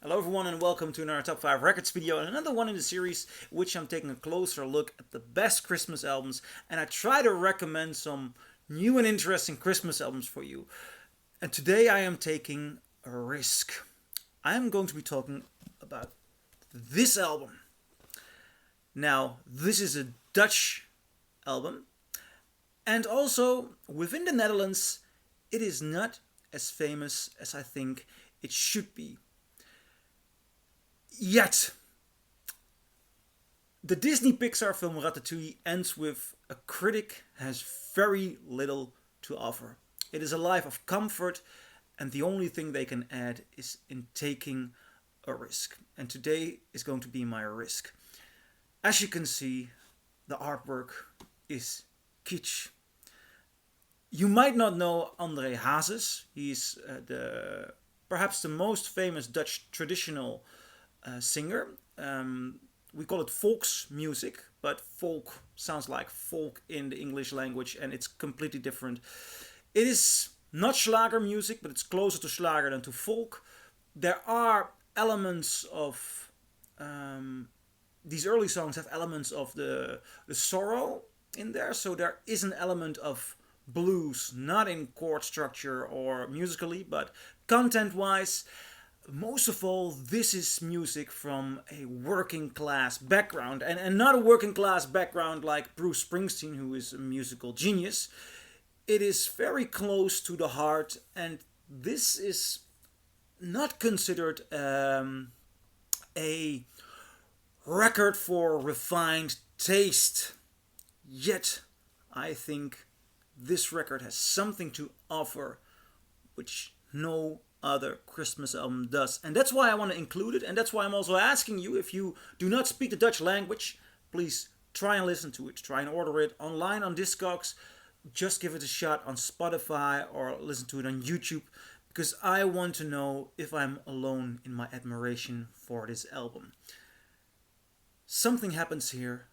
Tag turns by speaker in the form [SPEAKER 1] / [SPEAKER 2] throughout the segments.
[SPEAKER 1] Hello everyone and welcome to another Top 5 Records video and another one in the series in which I'm taking a closer look at the best Christmas albums and I try to recommend some new and interesting Christmas albums for you. And today I am taking a risk. I am going to be talking about this album. Now, this is a Dutch album and also within the Netherlands it is not as famous as I think it should be. Yet, the Disney Pixar film Ratatouille ends with a critic has very little to offer. It is a life of comfort, and the only thing they can add is in taking a risk. And today is going to be my risk. As you can see, the artwork is kitsch. You might not know Andre Hazes. He's perhaps the most famous Dutch traditional singer. We call it folks music, but folk sounds like folk in the English language and it's completely different. It is not Schlager music, but it's closer to Schlager than to folk. There are elements of these early songs have elements of the sorrow in there, so there is an element of blues, not in chord structure or musically, but content wise. Most of all, this is music from a working class background, and not a working class background like Bruce Springsteen, who is a musical genius. It is very close to the heart, and this is not considered a record for refined taste. Yet, I think this record has something to offer which no other Christmas album does. And that's why I want to include it, and that's why I'm also asking you, if you do not speak the Dutch language, please try and listen to it. Try and order it online on Discogs. Just give it a shot on Spotify or listen to it on YouTube, because I want to know if I'm alone in my admiration for this album. Something happens here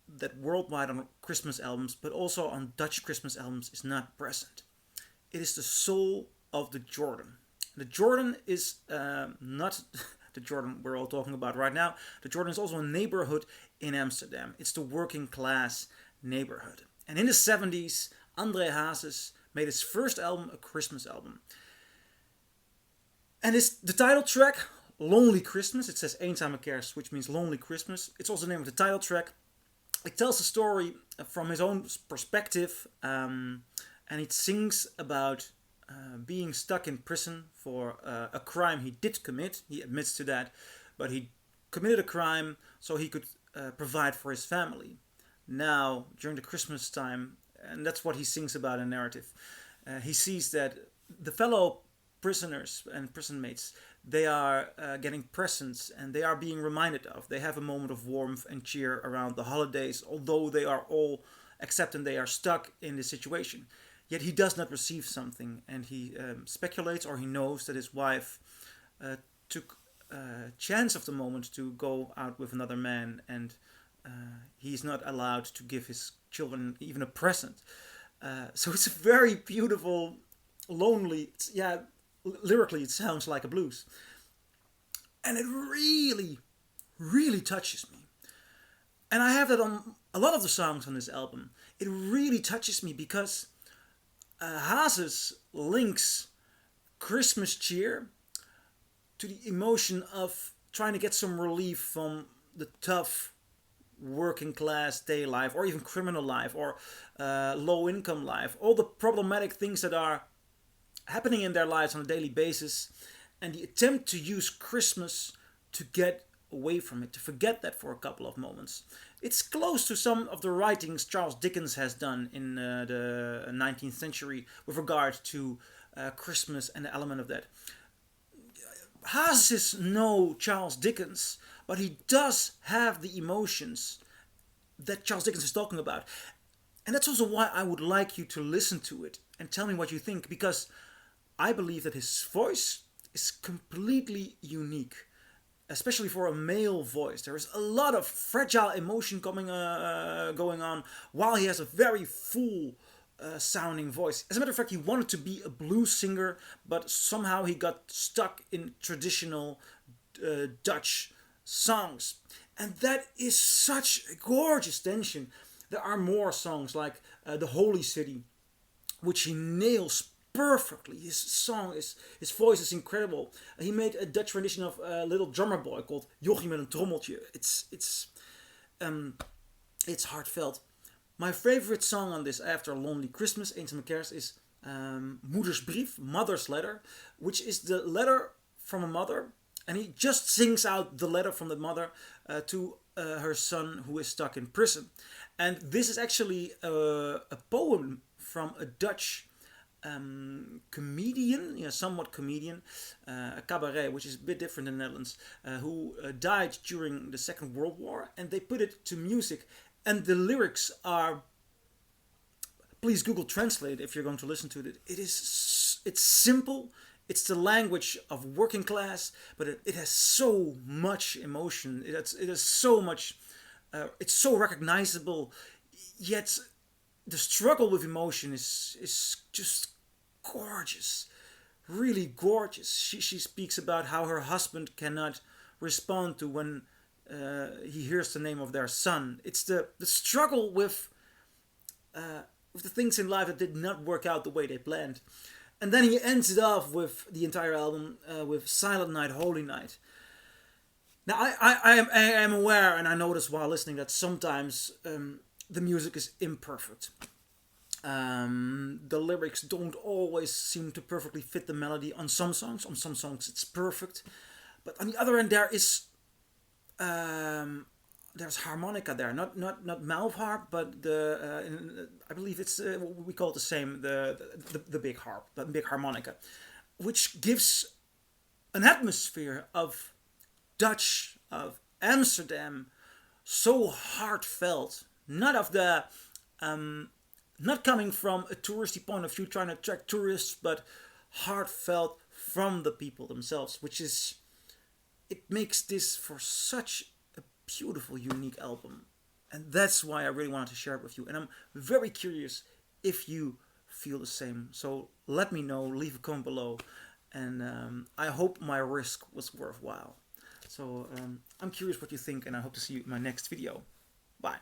[SPEAKER 1] that worldwide on Christmas albums, but also on Dutch Christmas albums, is not present. It is the soul of the Jordan. The Jordan is not the Jordan we're all talking about right now. The Jordan is also a neighborhood in Amsterdam. It's the working class neighborhood. And in the 70s, Andre Hazes made his first album a Christmas album. And it's the title track, Lonely Christmas. It says Eenzame Kerst, which means Lonely Christmas. It's also the name of the title track. It tells a story from his own perspective, and it sings about being stuck in prison for a crime he did commit. He admits to that, but he committed a crime so he could provide for his family. Now, during the Christmas time, and that's what he sings about in narrative, he sees that the fellow prisoners and prison mates, they are getting presents and they are being reminded of. They have a moment of warmth and cheer around the holidays, although they are all accepting they are stuck in this situation. Yet he does not receive something, and he speculates, or he knows that his wife took a chance of the moment to go out with another man, and he's not allowed to give his children even a present. So it's a very beautiful, lonely, lyrically it sounds like a blues. And it really, really touches me. And I have that on a lot of the songs on this album. It really touches me because Hazes links Christmas cheer to the emotion of trying to get some relief from the tough working class day life, or even criminal life, or low income life, all the problematic things that are happening in their lives on a daily basis, and the attempt to use Christmas to get away from it, to forget that for a couple of moments. It's close to some of the writings Charles Dickens has done in the 19th century with regard to Christmas and the element of that. Hazes is no Charles Dickens, but he does have the emotions that Charles Dickens is talking about. And that's also why I would like you to listen to it and tell me what you think, because I believe that his voice is completely unique, especially for a male voice. There is a lot of fragile emotion going on, while he has a very full sounding voice. As a matter of fact, he wanted to be a blues singer, but somehow he got stuck in traditional Dutch songs. And that is such a gorgeous tension. There are more songs like The Holy City, which he nails perfectly. His voice is incredible. He made a Dutch rendition of a little drummer boy called Jochie met een trommeltje. It's heartfelt. My favorite song on this after Lonely Christmas, Eenzame Kerst, is Moeders Brief, Mother's Letter, which is the letter from a mother. And he just sings out the letter from the mother to her son who is stuck in prison. And this is actually a poem from a Dutch comedian, somewhat comedian, a cabaret, which is a bit different in the Netherlands, who died during the Second World War. And they put it to music. And the lyrics are, please Google Translate if you're going to listen to it. It's simple. It's the language of working class, but it has so much emotion. It has so much. It's so recognizable, yet the struggle with emotion is just gorgeous, really gorgeous. She speaks about how her husband cannot respond to when he hears the name of their son. It's the struggle with the things in life that did not work out the way they planned. And then he ends it off with the entire album with Silent Night, Holy Night. Now, I am aware, and I noticed while listening, that sometimes the music is imperfect. The lyrics don't always seem to perfectly fit the melody on some songs. On some songs it's perfect. But on the other end there is there's harmonica there, not mouth harp, but I believe it's we call it the same, the big harp, the big harmonica, which gives an atmosphere of Dutch, of Amsterdam, so heartfelt, not of the not coming from a touristy point of view trying to attract tourists, but heartfelt from the people themselves, which is, it makes this for such a beautiful, unique album. And that's why I really wanted to share it with you. And I'm very curious if you feel the same. So let me know, leave a comment below. And I hope my risk was worthwhile. So I'm curious what you think, and I hope to see you in my next video. Bye.